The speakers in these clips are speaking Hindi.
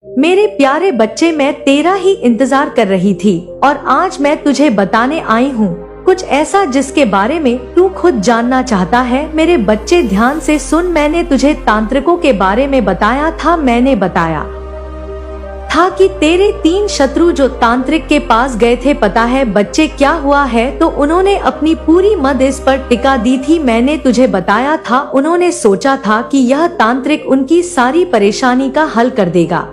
मेरे प्यारे बच्चे, मैं तेरा ही इंतजार कर रही थी और आज मैं तुझे बताने आई हूँ कुछ ऐसा जिसके बारे में तू खुद जानना चाहता है। मेरे बच्चे ध्यान से सुन, मैंने तुझे तांत्रिकों के बारे में बताया था। मैंने बताया था कि तेरे 3 शत्रु जो तांत्रिक के पास गए थे, पता है बच्चे क्या हुआ है? तो उन्होंने अपनी पूरी मद इस पर टिका दी थी। मैंने तुझे बताया था, उन्होंने सोचा था कि यह तांत्रिक उनकी सारी परेशानी का हल कर देगा,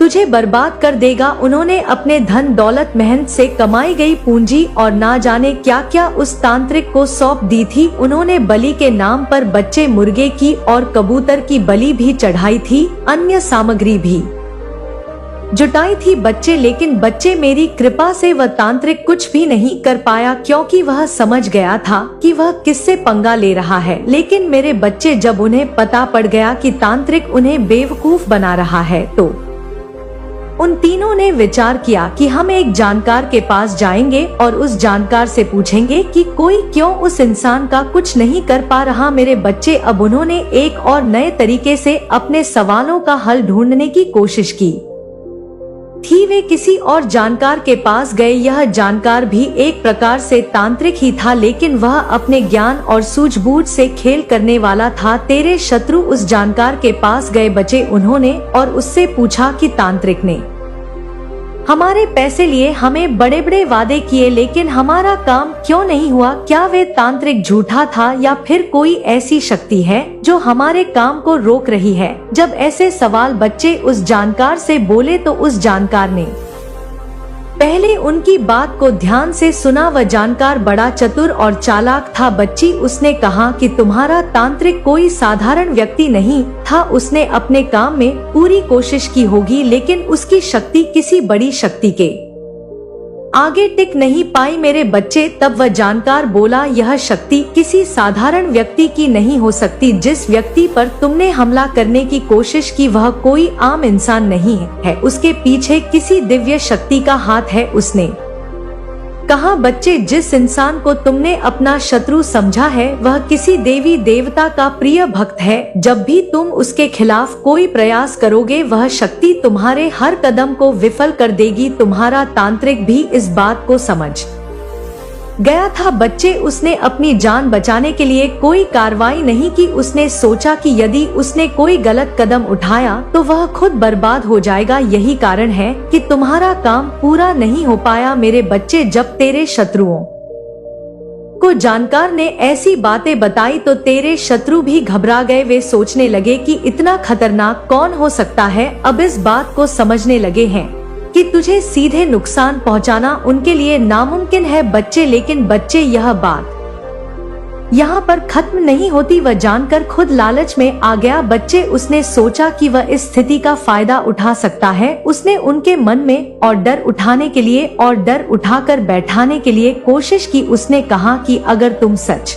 तुझे बर्बाद कर देगा। उन्होंने अपने धन दौलत, मेहनत से कमाई गई पूंजी और ना जाने क्या क्या उस तांत्रिक को सौंप दी थी। उन्होंने बलि के नाम पर बच्चे मुर्गे की और कबूतर की बलि भी चढ़ाई थी, अन्य सामग्री भी जुटाई थी बच्चे। लेकिन बच्चे, मेरी कृपा से वह तांत्रिक कुछ भी नहीं कर पाया, क्योंकि वह समझ गया था कि वह किससे पंगा ले रहा है। लेकिन मेरे बच्चे, जब उन्हें पता पड़ गया कि तांत्रिक उन्हें बेवकूफ बना रहा है, तो उन तीनों ने विचार किया कि हम एक जानकार के पास जाएंगे और उस जानकार से पूछेंगे कि कोई क्यों उस इंसान का कुछ नहीं कर पा रहा। मेरे बच्चे, अब उन्होंने एक और नए तरीके से अपने सवालों का हल ढूंढने की कोशिश की थी। वे किसी और जानकार के पास गए। यह जानकार भी एक प्रकार से तांत्रिक ही था, लेकिन वह अपने ज्ञान और सूझबूझ से खेल करने वाला था। तेरे शत्रु उस जानकार के पास गए बच्चे, उन्होंने और उससे पूछा कि तांत्रिक ने हमारे पैसे लिए, हमें बड़े बड़े वादे किए, लेकिन हमारा काम क्यों नहीं हुआ? क्या वे तांत्रिक झूठा था या फिर कोई ऐसी शक्ति है जो हमारे काम को रोक रही है? जब ऐसे सवाल बच्चे उस जानकार से बोले तो उस जानकार ने पहले उनकी बात को ध्यान से सुना। वह जानकार बड़ा चतुर और चालाक था बच्ची। उसने कहा कि तुम्हारा तांत्रिक कोई साधारण व्यक्ति नहीं था। उसने अपने काम में पूरी कोशिश की होगी, लेकिन उसकी शक्ति किसी बड़ी शक्ति के आगे टिक नहीं पाई। मेरे बच्चे, तब वह जानकार बोला, यह शक्ति किसी साधारण व्यक्ति की नहीं हो सकती। जिस व्यक्ति पर तुमने हमला करने की कोशिश की वह कोई आम इंसान नहीं है, उसके पीछे किसी दिव्य शक्ति का हाथ है। उसने कहा, बच्चे, जिस इंसान को तुमने अपना शत्रु समझा है वह किसी देवी देवता का प्रिय भक्त है। जब भी तुम उसके खिलाफ कोई प्रयास करोगे वह शक्ति तुम्हारे हर कदम को विफल कर देगी। तुम्हारा तांत्रिक भी इस बात को समझ गया था बच्चे। उसने अपनी जान बचाने के लिए कोई कार्रवाई नहीं की। उसने सोचा कि यदि उसने कोई गलत कदम उठाया तो वह खुद बर्बाद हो जाएगा। यही कारण है कि तुम्हारा काम पूरा नहीं हो पाया। मेरे बच्चे, जब तेरे शत्रुओं को जानकार ने ऐसी बातें बताई तो तेरे शत्रु भी घबरा गए। वे सोचने लगे कि इतना खतरनाक कौन हो सकता है। अब इस बात को समझने लगे हैं कि तुझे सीधे नुकसान पहुंचाना उनके लिए नामुमकिन है बच्चे। लेकिन बच्चे, यह बात यहाँ पर खत्म नहीं होती। वह जानकर खुद लालच में आ गया बच्चे। उसने सोचा कि वह इस स्थिति का फायदा उठा सकता है। उसने उनके मन में और डर उठाने के लिए और डर उठाकर बैठाने के लिए कोशिश की। उसने कहा कि अगर तुम सच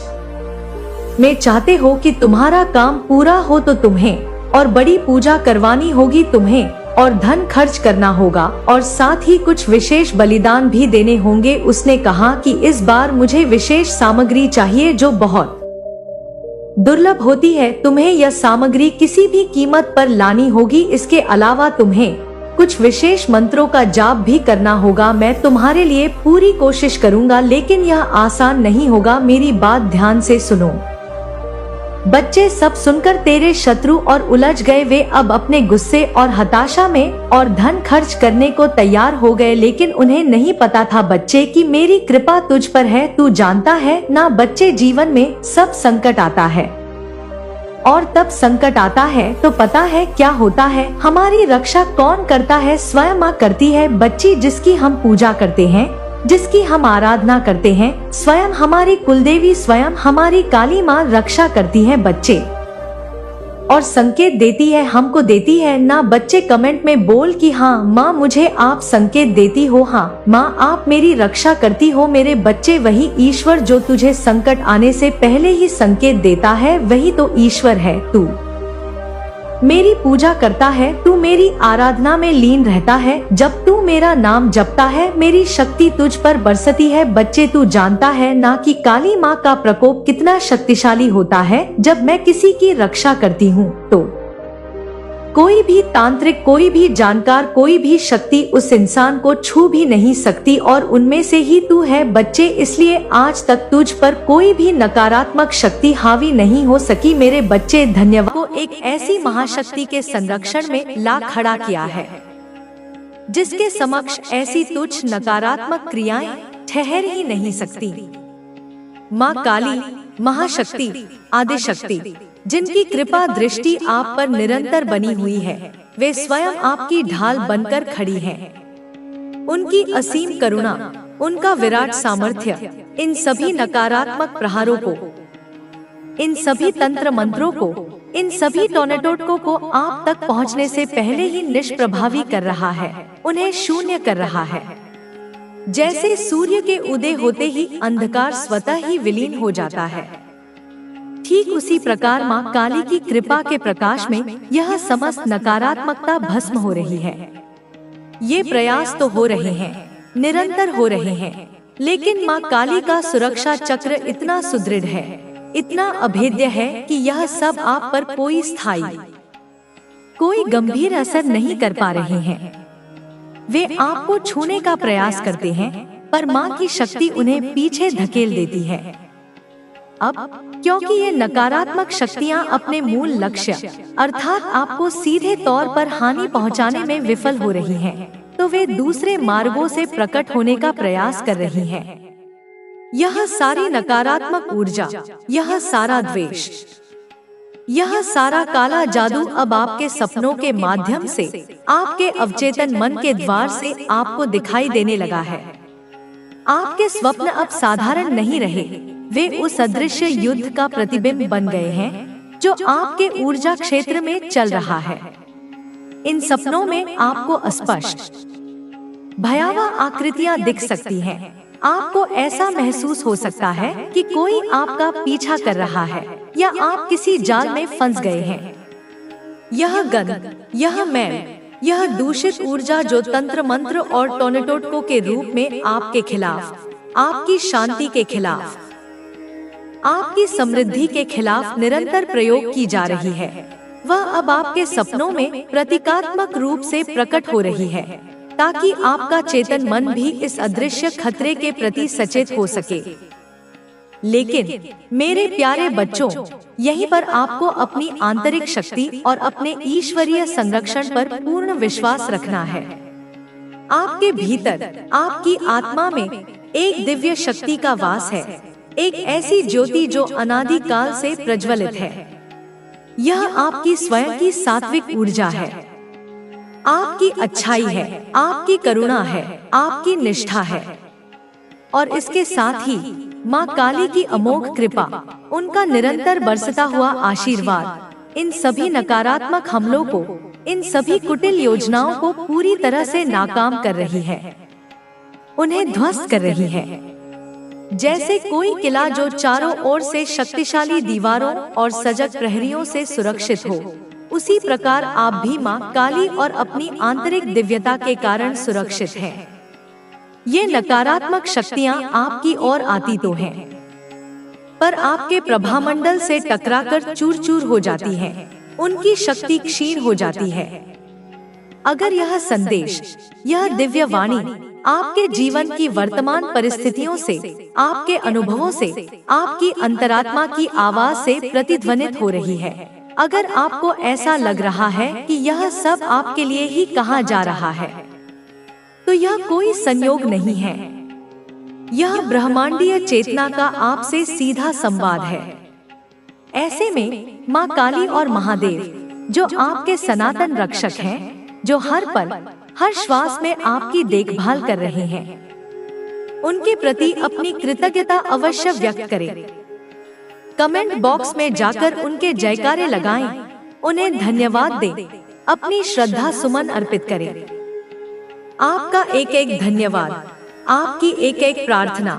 में चाहते हो कि तुम्हारा काम पूरा हो तो तुम्हें और बड़ी पूजा करवानी होगी, तुम्हें और धन खर्च करना होगा और साथ ही कुछ विशेष बलिदान भी देने होंगे। उसने कहा कि इस बार मुझे विशेष सामग्री चाहिए जो बहुत दुर्लभ होती है। तुम्हें यह सामग्री किसी भी कीमत पर लानी होगी। इसके अलावा तुम्हें कुछ विशेष मंत्रों का जाप भी करना होगा। मैं तुम्हारे लिए पूरी कोशिश करूंगा, लेकिन यह आसान नहीं होगा। मेरी बात ध्यान से सुनो बच्चे। सब सुनकर तेरे शत्रु और उलझ गए। वे अब अपने गुस्से और हताशा में और धन खर्च करने को तैयार हो गए, लेकिन उन्हें नहीं पता था बच्चे कि मेरी कृपा तुझ पर है। तू जानता है ना बच्चे, जीवन में सब संकट आता है और तब संकट आता है तो पता है क्या होता है? हमारी रक्षा कौन करता है? स्वयं माँ करती है बच्ची, जिसकी हम पूजा करते हैं, जिसकी हम आराधना करते हैं। स्वयं हमारी कुलदेवी, स्वयं हमारी काली माँ रक्षा करती है बच्चे और संकेत देती है, हमको देती है ना बच्चे। कमेंट में बोल कि हाँ माँ, मुझे आप संकेत देती हो। हाँ माँ, आप मेरी रक्षा करती हो। मेरे बच्चे, वही ईश्वर जो तुझे संकट आने से पहले ही संकेत देता है, वही तो ईश्वर है। तू मेरी पूजा करता है, तू मेरी आराधना में लीन रहता है। जब तू मेरा नाम जपता है मेरी शक्ति तुझ पर बरसती है। बच्चे, तू जानता है ना कि काली माँ का प्रकोप कितना शक्तिशाली होता है। जब मैं किसी की रक्षा करती हूँ तो कोई भी तांत्रिक, कोई भी जानकार, कोई भी शक्ति उस इंसान को छू भी नहीं सकती और उनमें से ही तू है बच्चे। इसलिए आज तक तुझ पर कोई भी नकारात्मक शक्ति हावी नहीं हो सकी मेरे बच्चे। धन्यवाद को एक ऐसी महाशक्ति के संरक्षण में ला खड़ा किया है जिसके समक्ष ऐसी तुच्छ नकारात्मक क्रियाएं ठहर ही नहीं सकती। माँ काली, महाशक्ति, आदिशक्ति, जिनकी कृपा दृष्टि आप पर निरंतर बनी हुई है, वे स्वयं आपकी ढाल बनकर खड़ी हैं। उनकी असीम करुणा, उनका विराट सामर्थ्य इन सभी नकारात्मक प्रहारों को, इन सभी तंत्र मंत्रों को, इन सभी टोनेटोटकों को आप तक पहुंचने से पहले ही निष्प्रभावी कर रहा है, उन्हें शून्य कर रहा है। जैसे सूर्य के उदय होते ही अंधकार स्वतः ही विलीन हो जाता है, ठीक उसी प्रकार माँ काली की कृपा के प्रकाश में यह समस्त नकारात्मकता भस्म हो रही है। ये प्रयास तो हो रहे हैं, निरंतर हो रहे हैं, लेकिन माँ काली का सुरक्षा चक्र इतना सुदृढ़ है, इतना अभेद्य है कि यह सब आप पर कोई स्थायी, कोई गंभीर असर नहीं कर पा रहे हैं। वे आपको छूने का प्रयास करते हैं, पर माँ की शक्ति उन्हें पीछे धकेल देती है। अब क्योंकि ये नकारात्मक शक्तियाँ अपने मूल लक्ष्य अर्थात आपको सीधे तौर पर हानि पहुँचाने में विफल हो रही हैं, तो वे दूसरे मार्गों से प्रकट होने का प्रयास कर रही हैं। यह सारी नकारात्मक ऊर्जा, यह सारा द्वेष, यह सारा काला जादू अब आपके सपनों के माध्यम से, आपके अवचेतन मन के द्वार से आपको दिखाई देने लगा है। आपके स्वप्न अब साधारण नहीं रहे, वे उस अदृश्य युद्ध का प्रतिबिंब बन गए हैं जो आपके ऊर्जा क्षेत्र में चल रहा है। इन सपनों में आपको अस्पष्ट, भयावह आकृतियां दिख सकती हैं। आपको ऐसा महसूस हो सकता है कि कोई आपका पीछा कर रहा है या आप किसी जाल में फंस गए हैं। यह गंध, यह मैल, यह दूषित ऊर्जा जो तंत्र मंत्र और टोनेटोटकों के रूप में आपके खिलाफ, आपकी शांति के खिलाफ, आपकी समृद्धि के खिलाफ निरंतर प्रयोग की जा रही है, वह अब आपके सपनों में प्रतीकात्मक रूप से प्रकट हो रही है, ताकि आपका चेतन मन भी इस अदृश्य खतरे के प्रति सचेत हो सके। लेकिन मेरे प्यारे बच्चों, यहीं पर आपको अपनी आंतरिक शक्ति और अपने ईश्वरीय संरक्षण पर पूर्ण विश्वास रखना है। आपके भीतर, आपकी आत्मा में एक दिव्य शक्ति का वास है, एक ऐसी ज्योति जो अनादि काल से प्रज्वलित है। यह आपकी स्वयं की सात्विक ऊर्जा है, आपकी अच्छाई है, आपकी करुणा है, आपकी निष्ठा है, और इसके साथ ही माँ काली की अमोघ कृपा, उनका निरंतर बरसता हुआ आशीर्वाद इन सभी नकारात्मक हमलों को, इन सभी कुटिल योजनाओं को पूरी तरह से नाकाम कर रही है, उन्हें ध्वस्त कर रही है। जैसे कोई किला जो चारों ओर से शक्तिशाली दीवारों और सजग प्रहरियों से सुरक्षित हो, उसी प्रकार आप भी माँ काली और अपनी आंतरिक दिव्यता के कारण सुरक्षित हैं। ये नकारात्मक शक्तियाँ आपकी ओर आती तो हैं, पर आपके प्रभामंडल से टकराकर चूर-चूर हो जाती हैं, उनकी शक्ति क्षीण हो जाती है। अगर यह संदेश, यह दिव्य वाणी आपके जीवन की वर्तमान परिस्थितियों से, आपके अनुभवों से, आपकी अंतरात्मा की आवाज से प्रतिध्वनित हो रही है, अगर आपको ऐसा लग रहा है कि यह सब आपके लिए ही कहा जा रहा है, तो यह कोई संयोग नहीं है। यह ब्रह्मांडीय चेतना का आपसे सीधा संवाद है। ऐसे में माँ काली और महादेव, जो आपके सनातन रक्षक हैं, जो हर पल, हर श्वास में आपकी देखभाल कर रहे हैं, उनके प्रति अपनी कृतज्ञता अवश्य व्यक्त करें। कमेंट बॉक्स में जाकर उनके जयकारे लगाएं, उन्हें धन्यवाद दें, अपनी श्रद्धा सुमन अर्पित करें। आपका एक एक धन्यवाद, आपकी एक एक प्रार्थना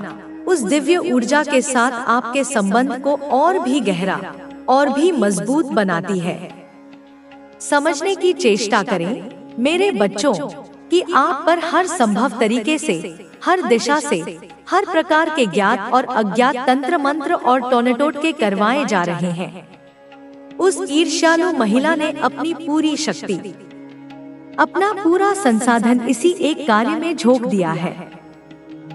उस दिव्य ऊर्जा के साथ आपके संबंध को और भी गहरा और भी मजबूत बनाती है। समझने की चेष्टा करें मेरे बच्चों कि आप पर हर संभव तरीके से, हर दिशा से, हर प्रकार के ज्ञात और अज्ञात तंत्र मंत्र और टोनेटोटके करवाए जा रहे हैं। उस ईर्ष्यालु महिला ने अपनी पूरी शक्ति, अपना पूरा संसाधन इसी एक कार्य में झोंक दिया है।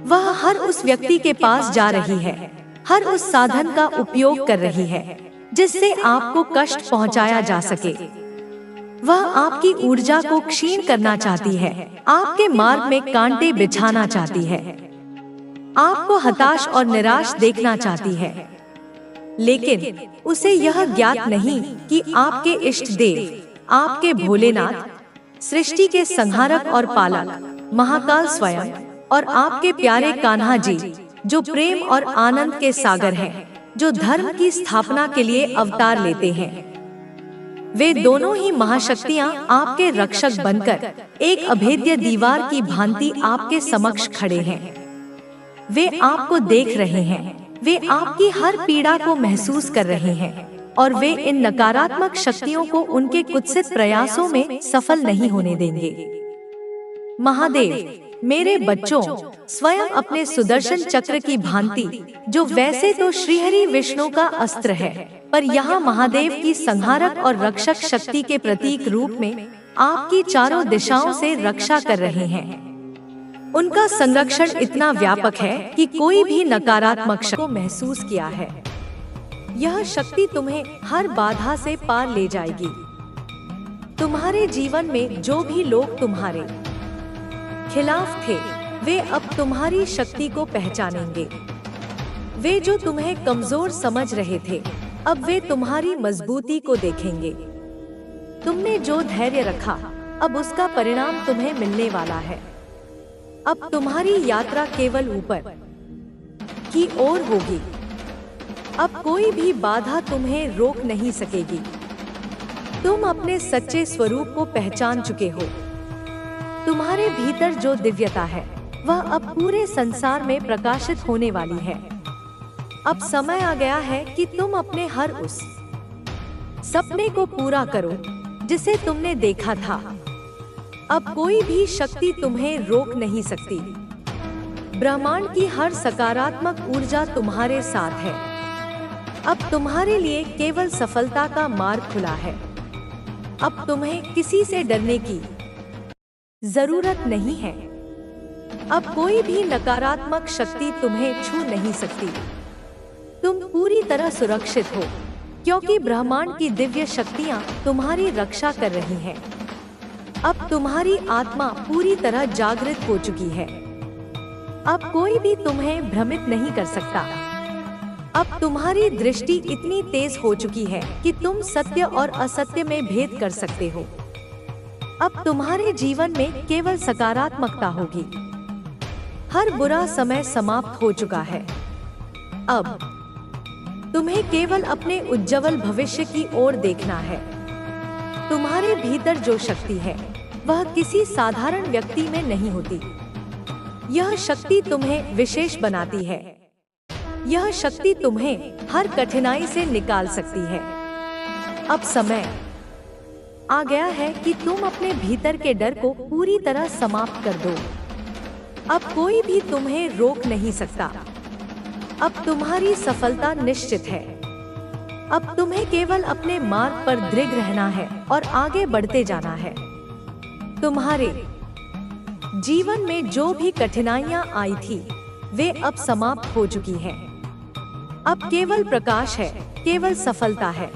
वह हर उस व्यक्ति के पास जा रही है, हर उस साधन का उपयोग कर रही है जिससे आपको कष्ट पहुंचाया जा सके। वह आपकी ऊर्जा को क्षीण करना चाहती है, आपके मार्ग में कांटे बिछाना चाहती है, आपको हताश और निराश देखना चाहती है। लेकिन उसे यह ज्ञात नहीं कि आपके इष्ट देव, आपके भोलेनाथ, सृष्टि के संहारक और पालक महाकाल स्वयं और आपके प्यारे कान्हा जी, जो प्रेम और आनंद के सागर हैं, जो धर्म की स्थापना के लिए अवतार लेते हैं, वे दोनों ही महाशक्तियां आपके रक्षक बनकर एक अभेद्य दीवार की भांति आपके समक्ष खड़े हैं। वे आपको देख रहे हैं, वे आपकी हर पीड़ा को महसूस कर रहे हैं और वे इन नकारात्मक शक्तियों को उनके कुत्सित प्रयासों में सफल नहीं होने देंगे। महादेव, मेरे बच्चों, स्वयं अपने सुदर्शन चक्र की भांति, जो वैसे तो श्रीहरि विष्णु का अस्त्र है, पर यहाँ महादेव की संहारक और रक्षक शक्ति के प्रतीक रूप में आपकी चारों दिशाओं से रक्षा कर रहे हैं। उनका संरक्षण इतना व्यापक है कि कोई भी नकारात्मक शक्ति को महसूस किया है। यह शक्ति तुम्हें हर बाधा से पार ले जाएगी। तुम्हारे जीवन में जो भी लोग तुम्हारे खिलाफ थे, वे अब तुम्हारी शक्ति को पहचानेंगे। वे जो तुम्हें कमजोर समझ रहे थे, अब वे तुम्हारी मजबूती को देखेंगे। तुमने जो धैर्य रखा, अब उसका परिणाम तुम्हें मिलने वाला है। अब तुम्हारी यात्रा केवल ऊपर की ओर होगी। अब कोई भी बाधा तुम्हें रोक नहीं सकेगी। तुम अपने सच्चे स्वरूप को पहचान चुके हो। तुम्हारे भीतर जो दिव्यता है, वह अब पूरे संसार में प्रकाशित होने वाली है। अब समय आ गया है कि तुम अपने हर उस सपने को पूरा करो जिसे तुमने देखा था। अब कोई भी शक्ति तुम्हें रोक नहीं सकती। ब्रह्मांड की हर सकारात्मक ऊर्जा तुम्हारे साथ है। अब तुम्हारे लिए केवल सफलता का मार्ग खुला है। अब तुम्हें किसी से डरने की जरूरत नहीं है। अब कोई भी नकारात्मक शक्ति तुम्हें छू नहीं सकती। तुम पूरी तरह सुरक्षित हो, क्योंकि ब्रह्मांड की दिव्य शक्तियां तुम्हारी रक्षा कर रही हैं। अब तुम्हारी आत्मा पूरी तरह जागृत हो चुकी है। अब कोई भी तुम्हें भ्रमित नहीं कर सकता। अब तुम्हारी दृष्टि इतनी तेज हो चुकी है कि तुम सत्य और असत्य में भेद कर सकते हो। अब तुम्हारे जीवन में केवल सकारात्मकता होगी। हर बुरा समय समाप्त हो चुका है। अब तुम्हें केवल अपने उज्जवल भविष्य की ओर देखना है। तुम्हारे भीतर जो शक्ति है, वह किसी साधारण व्यक्ति में नहीं होती। यह शक्ति तुम्हें विशेष बनाती है। यह शक्ति तुम्हें हर कठिनाई से निकाल सकती है। अब समय आ गया है कि तुम अपने भीतर के डर को पूरी तरह समाप्त कर दो। अब कोई भी तुम्हें रोक नहीं सकता। अब तुम्हारी सफलता निश्चित है। अब तुम्हें केवल अपने मार्ग पर दृढ़ रहना है और आगे बढ़ते जाना है। तुम्हारे जीवन में जो भी कठिनाइयां आई थी, वे अब समाप्त हो चुकी हैं। अब केवल प्रकाश है, केवल सफलता है।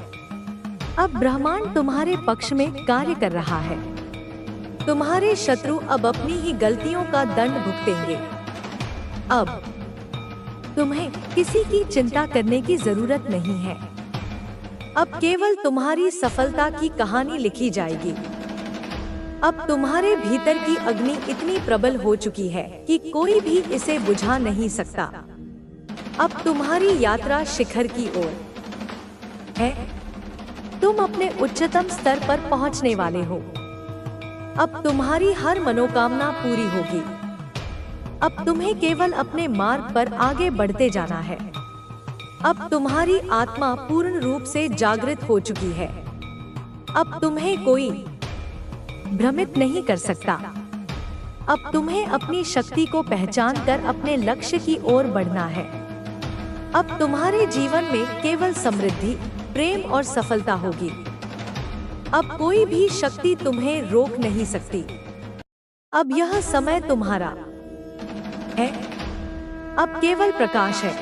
अब ब्रह्मांड तुम्हारे पक्ष में कार्य कर रहा है। तुम्हारे शत्रु अब अपनी ही गलतियों का दंड भुगतेंगे। अब तुम्हें किसी की चिंता करने की जरूरत नहीं है। अब केवल तुम्हारी सफलता की कहानी लिखी जाएगी। अब तुम्हारे भीतर की अग्नि इतनी प्रबल हो चुकी है कि कोई भी इसे बुझा नहीं सकता। अब तुम्हारी यात्रा शिखर की ओर है। तुम अपने उच्चतम स्तर पर पहुंचने वाले हो। अब तुम्हारी हर मनोकामना पूरी होगी। अब तुम्हें केवल अपने मार्ग पर आगे बढ़ते जाना है। अब तुम्हारी आत्मा पूर्ण रूप से जागृत हो चुकी है। अब तुम्हें कोई भ्रमित नहीं कर सकता। अब तुम्हें अपनी शक्ति को पहचान कर अपने लक्ष्य की ओर बढ़ना है। अब तुम्हारे जीवन में केवल समृद्धि, प्रेम और सफलता होगी। अब कोई भी शक्ति तुम्हें रोक नहीं सकती। अब यह समय तुम्हारा है। अब केवल प्रकाश है।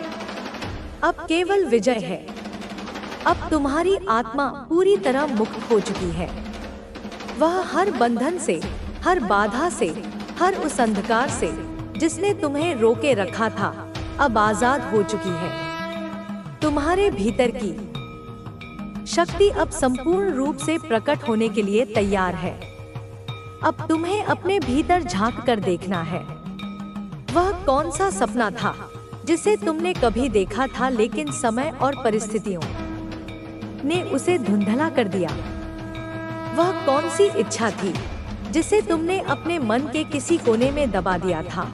अब केवल विजय है। अब तुम्हारी आत्मा पूरी तरह मुक्त हो चुकी है। वह हर बंधन से, हर बाधा से, हर उस अंधकार से जिसने तुम्हें रोके रखा था, अब आजाद हो चुकी है। तुम्हारे भीतर की शक्ति अब संपूर्ण रूप से प्रकट होने के लिए तैयार है। अब तुम्हें अपने भीतर झांक कर देखना है। वह कौन सा सपना था जिसे तुमने कभी देखा था, लेकिन समय और परिस्थितियों ने उसे धुंधला कर दिया? वह कौन सी इच्छा थी जिसे तुमने अपने मन के किसी कोने में दबा दिया था?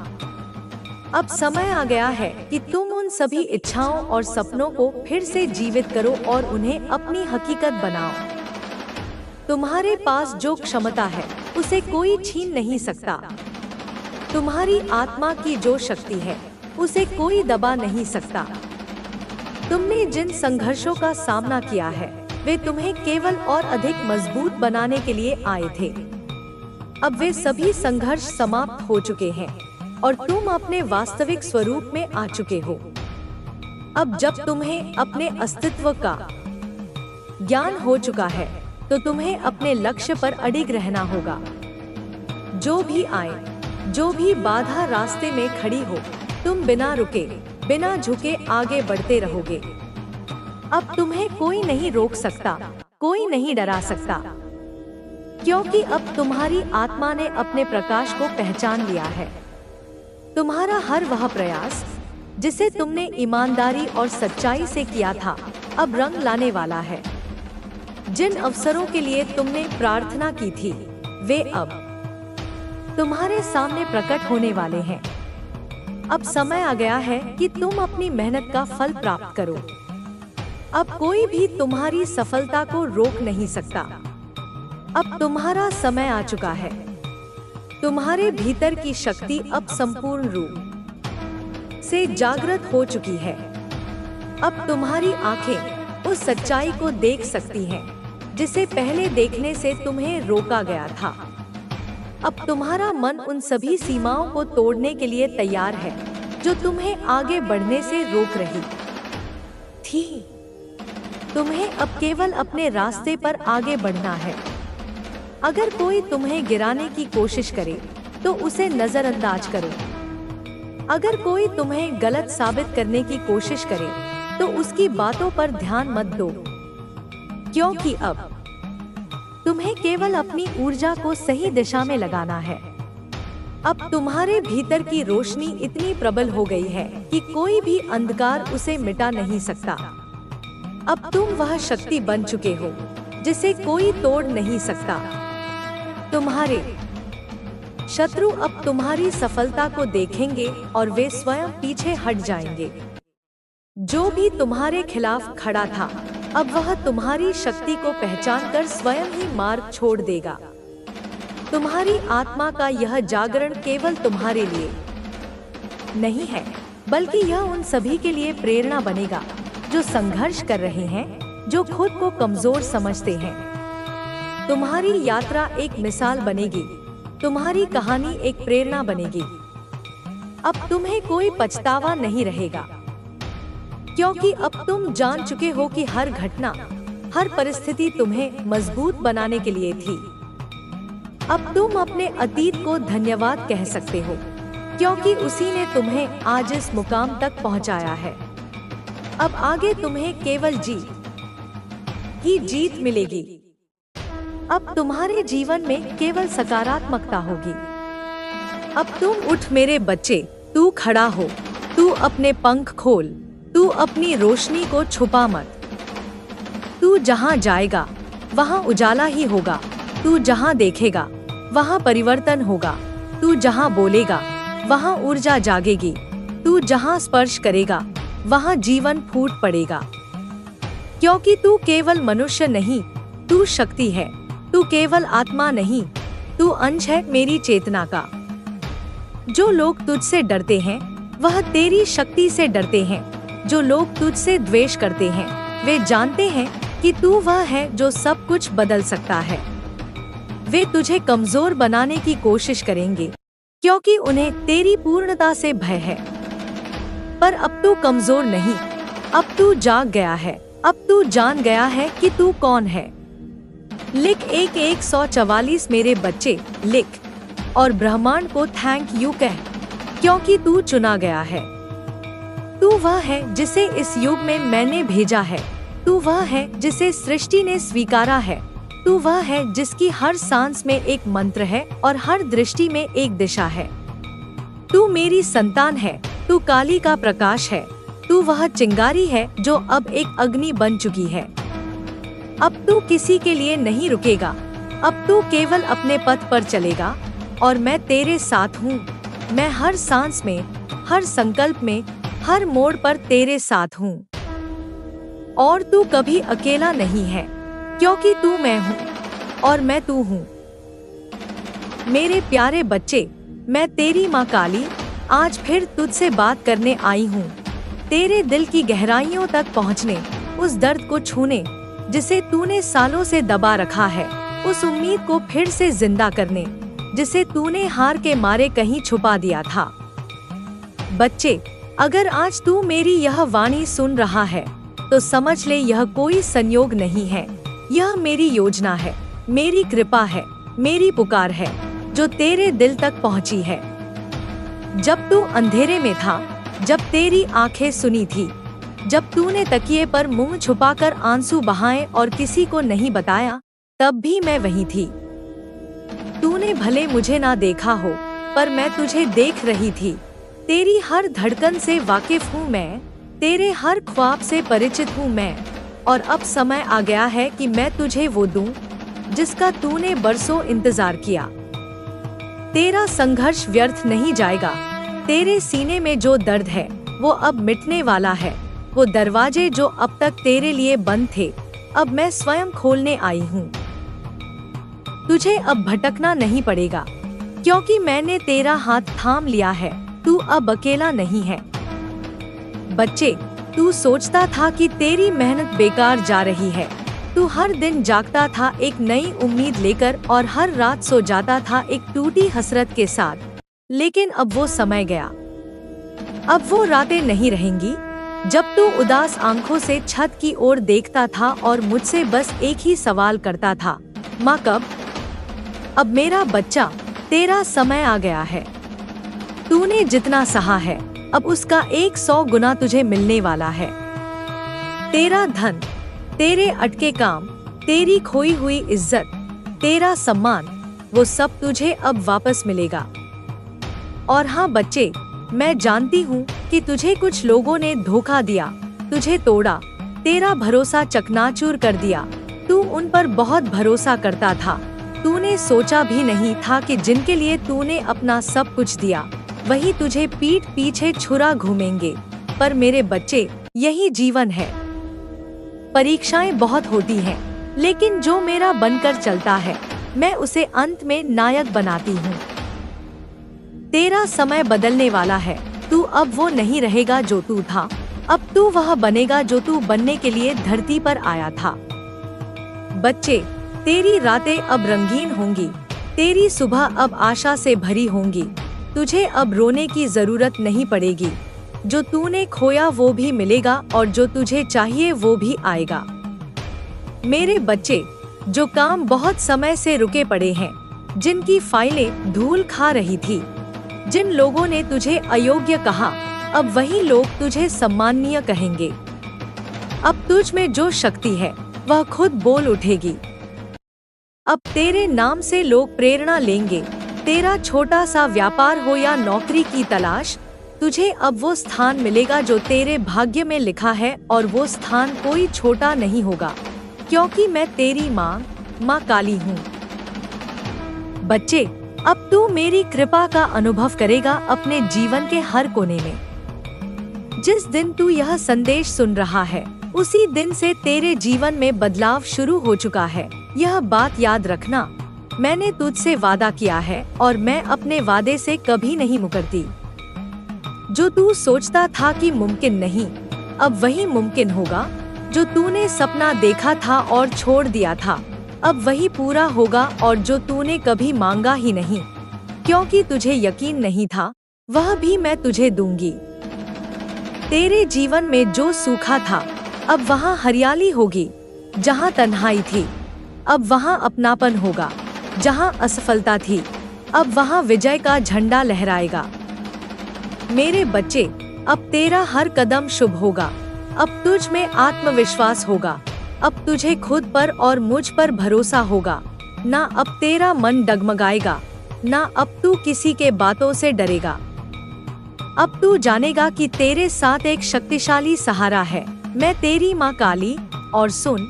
अब समय आ गया है कि तुम उन सभी इच्छाओं और सपनों को फिर से जीवित करो और उन्हें अपनी हकीकत बनाओ। तुम्हारे पास जो क्षमता है उसे कोई छीन नहीं सकता। तुम्हारी आत्मा की जो शक्ति है उसे कोई दबा नहीं सकता। तुमने जिन संघर्षों का सामना किया है वे तुम्हें केवल और अधिक मजबूत बनाने के लिए आए थे। अब वे सभी संघर्ष समाप्त हो चुके हैं और तुम अपने वास्तविक स्वरूप में आ चुके हो। अब जब तुम्हें अपने अस्तित्व का ज्ञान हो चुका है तो तुम्हें अपने लक्ष्य पर अडिग रहना होगा। जो भी आए, जो भी बाधा रास्ते में खड़ी हो, तुम बिना रुके, बिना झुके आगे बढ़ते रहोगे। अब तुम्हें कोई नहीं रोक सकता, कोई नहीं डरा सकता, क्योंकि अब तुम्हारी आत्मा ने अपने प्रकाश को पहचान लिया है। तुम्हारा हर वह प्रयास जिसे तुमने ईमानदारी और सच्चाई से किया था, अब रंग लाने वाला है। जिन अवसरों के लिए तुमने प्रार्थना की थी, वे अब तुम्हारे सामने प्रकट होने वाले हैं। अब समय आ गया है कि तुम अपनी मेहनत का फल प्राप्त करो। अब कोई भी तुम्हारी सफलता को रोक नहीं सकता। अब तुम्हारा समय आ चुका है। तुम्हारे भीतर की शक्ति अब संपूर्ण रूप से जागृत हो चुकी है। अब तुम्हारी आंखें उस सच्चाई को देख सकती हैं जिसे पहले देखने से तुम्हें रोका गया था। अब तुम्हारा मन उन सभी सीमाओं को तोड़ने के लिए तैयार है जो तुम्हें आगे बढ़ने से रोक रही थी। तुम्हें अब केवल अपने रास्ते पर आगे बढ़ना है। अगर कोई तुम्हें गिराने की कोशिश करे तो उसे नजरअंदाज करो। अगर कोई तुम्हें गलत साबित करने की कोशिश करे तो उसकी बातों पर ध्यान मत दो, क्योंकि अब तुम्हें केवल अपनी ऊर्जा को सही दिशा में लगाना है। अब तुम्हारे भीतर की रोशनी इतनी प्रबल हो गई है कि कोई भी अंधकार उसे मिटा नहीं सकता। अब तुम वह शक्ति बन चुके हो जिसे कोई तोड़ नहीं सकता। तुम्हारे शत्रु अब तुम्हारी सफलता को देखेंगे और वे स्वयं पीछे हट जाएंगे। जो भी तुम्हारे खिलाफ खड़ा था, अब वह तुम्हारी शक्ति को पहचानकर स्वयं ही मार्ग छोड़ देगा। तुम्हारी आत्मा का यह जागरण केवल तुम्हारे लिए नहीं है, बल्कि यह उन सभी के लिए प्रेरणा बनेगा जो संघर्ष कर रहे हैं, जो खुद को कमजोर समझते हैं। तुम्हारी यात्रा एक मिसाल बनेगी, तुम्हारी कहानी एक प्रेरणा बनेगी। अब तुम्हें कोई पछतावा नहीं रहेगा, क्योंकि अब तुम जान चुके हो कि हर घटना, हर परिस्थिति तुम्हें मजबूत बनाने के लिए थी। अब तुम अपने अतीत को धन्यवाद कह सकते हो, क्योंकि उसी ने तुम्हें आज इस मुकाम तक पहुंचाया है। अब आगे तुम्हें केवल जीत ही जीत मिलेगी। अब तुम्हारे जीवन में केवल सकारात्मकता होगी। अब तुम उठ मेरे बच्चे, तू खड़ा हो, तू अपने पंख खोल, तू अपनी रोशनी को छुपा मत। तू जहाँ जाएगा वहाँ उजाला ही होगा, तू जहाँ देखेगा वहाँ परिवर्तन होगा, तू जहाँ बोलेगा वहाँ ऊर्जा जागेगी, तू जहाँ स्पर्श करेगा वहाँ जीवन फूट पड़ेगा। क्योंकि तू केवल मनुष्य नहीं, तू शक्ति है। तू केवल आत्मा नहीं, तू अंश है मेरी चेतना का। जो लोग तुझसे डरते हैं वह तेरी शक्ति से डरते हैं। जो लोग तुझसे द्वेष करते हैं वे जानते हैं कि तू वह है जो सब कुछ बदल सकता है। वे तुझे कमजोर बनाने की कोशिश करेंगे क्योंकि उन्हें तेरी पूर्णता से भय है। पर अब तू कमजोर नहीं, अब तू जाग गया है, अब तू जान गया है कि तू कौन है। लिख 144 मेरे बच्चे, लिख और ब्रह्मांड को थैंक यू कह, क्योंकि तू चुना गया है। तू वह है जिसे इस युग में मैंने भेजा है। तू वह है जिसे सृष्टि ने स्वीकारा है। तू वह है जिसकी हर सांस में एक मंत्र है और हर दृष्टि में एक दिशा है। तू मेरी संतान है, तू काली का प्रकाश है। तू वह चिंगारी है जो अब एक अग्नि बन चुकी है। अब तू किसी के लिए नहीं रुकेगा, अब तू केवल अपने पथ पर चलेगा और मैं तेरे साथ हूँ। मैं हर सांस में, हर संकल्प में, हर मोड़ पर तेरे साथ हूँ। और तू कभी अकेला नहीं है, क्योंकि तू मैं हूँ और मैं तू हूँ। मेरे प्यारे बच्चे, मैं तेरी माँ काली आज फिर तुझसे बात करने आई हूँ। तेरे दिल की गहराइयों तक पहुँचने, उस दर्द को छूने जिसे तूने सालों से दबा रखा है, उस उम्मीद को फिर से जिंदा करने जिसे तूने हार के मारे कहीं छुपा दिया था। बच्चे, अगर आज तू मेरी यह वाणी सुन रहा है तो समझ ले यह कोई संयोग नहीं है, यह मेरी योजना है, मेरी कृपा है, मेरी पुकार है जो तेरे दिल तक पहुंची है। जब तू अंधेरे में था, जब तेरी आंखें सुनी थी, जब तूने तकिए पर मुंह छुपाकर आंसू बहाए और किसी को नहीं बताया, तब भी मैं वहीं थी। तूने भले मुझे ना देखा हो, पर मैं तुझे देख रही थी। तेरी हर धड़कन से वाकिफ हूँ मैं, तेरे हर ख्वाब से परिचित हूँ मैं। और अब समय आ गया है कि मैं तुझे वो दूं जिसका तूने बरसों इंतजार किया। तेरा संघर्ष व्यर्थ नहीं जाएगा। तेरे सीने में जो दर्द है वो अब मिटने वाला है। वो दरवाजे जो अब तक तेरे लिए बंद थे, अब मैं स्वयं खोलने आई हूँ। तुझे अब भटकना नहीं पड़ेगा, क्योंकि मैंने तेरा हाथ थाम लिया है। तू अब अकेला नहीं है। बच्चे, तू सोचता था कि तेरी मेहनत बेकार जा रही है। तू हर दिन जागता था एक नई उम्मीद लेकर और हर रात सो जाता था एक टूटी हसरत के साथ। लेकिन अब वो समय गया। अब वो रातें नहीं रहेंगी जब तू उदास आंखों से छत की ओर देखता था और मुझसे बस एक ही सवाल करता था, माँ कब? अब मेरा बच्चा, तेरा समय आ गया है। तूने जितना सहा है, अब उसका 100 गुना तुझे मिलने वाला है। तेरा धन, तेरे अटके काम, तेरी खोई हुई इज्जत, तेरा सम्मान, वो सब तुझे अब वापस मिलेगा। और हाँ बच्चे, मैं जानती हूँ कि तुझे कुछ लोगों ने धोखा दिया, तुझे तोड़ा, तेरा भरोसा चकनाचूर कर दिया। तू उन पर बहुत भरोसा करता था। तूने सोचा भी नहीं था कि जिनके लिए तूने अपना सब कुछ दिया, वही तुझे पीठ पीछे छुरा घूमेंगे। पर मेरे बच्चे, यही जीवन है। परीक्षाएं बहुत होती हैं, लेकिन जो मेरा बनकर चलता है, मैं उसे अंत में नायक बनाती हूँ। तेरा समय बदलने वाला है। तू अब वो नहीं रहेगा जो तू था, अब तू वह बनेगा जो तू बनने के लिए धरती पर आया था। बच्चे, तेरी रातें अब रंगीन होंगी, तेरी सुबह अब आशा से भरी होंगी। तुझे अब रोने की जरूरत नहीं पड़ेगी। जो तूने खोया वो भी मिलेगा और जो तुझे चाहिए वो भी आएगा। मेरे बच्चे, जो काम बहुत समय से रुके पड़े हैं, जिनकी फाइलें धूल खा रही थी, जिन लोगों ने तुझे अयोग्य कहा, अब वही लोग तुझे सम्माननीय कहेंगे। अब तुझ में जो शक्ति है वह खुद बोल उठेगी। अब तेरे नाम से लोग प्रेरणा लेंगे। तेरा छोटा सा व्यापार हो या नौकरी की तलाश, तुझे अब वो स्थान मिलेगा जो तेरे भाग्य में लिखा है। और वो स्थान कोई छोटा नहीं होगा, क्योंकि मैं तेरी माँ काली हूँ। बच्चे, अब तू मेरी कृपा का अनुभव करेगा अपने जीवन के हर कोने में। जिस दिन तू यह संदेश सुन रहा है, उसी दिन से तेरे जीवन में बदलाव शुरू हो चुका है। यह बात याद रखना, मैंने तुझसे वादा किया है और मैं अपने वादे से कभी नहीं मुकरती। जो तू सोचता था कि मुमकिन नहीं, अब वही मुमकिन होगा। जो तूने सपना देखा था और छोड़ दिया था, अब वही पूरा होगा, और जो तूने कभी मांगा ही नहीं क्योंकि तुझे यकीन नहीं था, वह भी मैं तुझे दूंगी। तेरे जीवन में जो सूखा था, अब वहाँ हरियाली होगी। जहाँ तन्हाई थी, अब वहाँ अपनापन होगा। जहाँ असफलता थी, अब वहाँ विजय का झंडा लहराएगा। मेरे बच्चे, अब तेरा हर कदम शुभ होगा। अब तुझ में आत्मविश्वास होगा। अब तुझे खुद पर और मुझ पर भरोसा होगा। ना अब तेरा मन डगमगाएगा, ना अब तू किसी के बातों से डरेगा। अब तू जानेगा कि तेरे साथ एक शक्तिशाली सहारा है। मैं तेरी माँ काली। और सुन,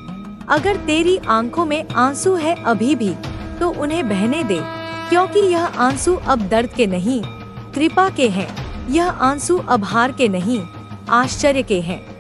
अगर तेरी आंखों में आंसू है अभी भी, तो उन्हें बहने दे, क्योंकि यह आंसू अब दर्द के नहीं, कृपा के हैं। यह आंसू अब हार के नहीं, आश्चर्य के हैं।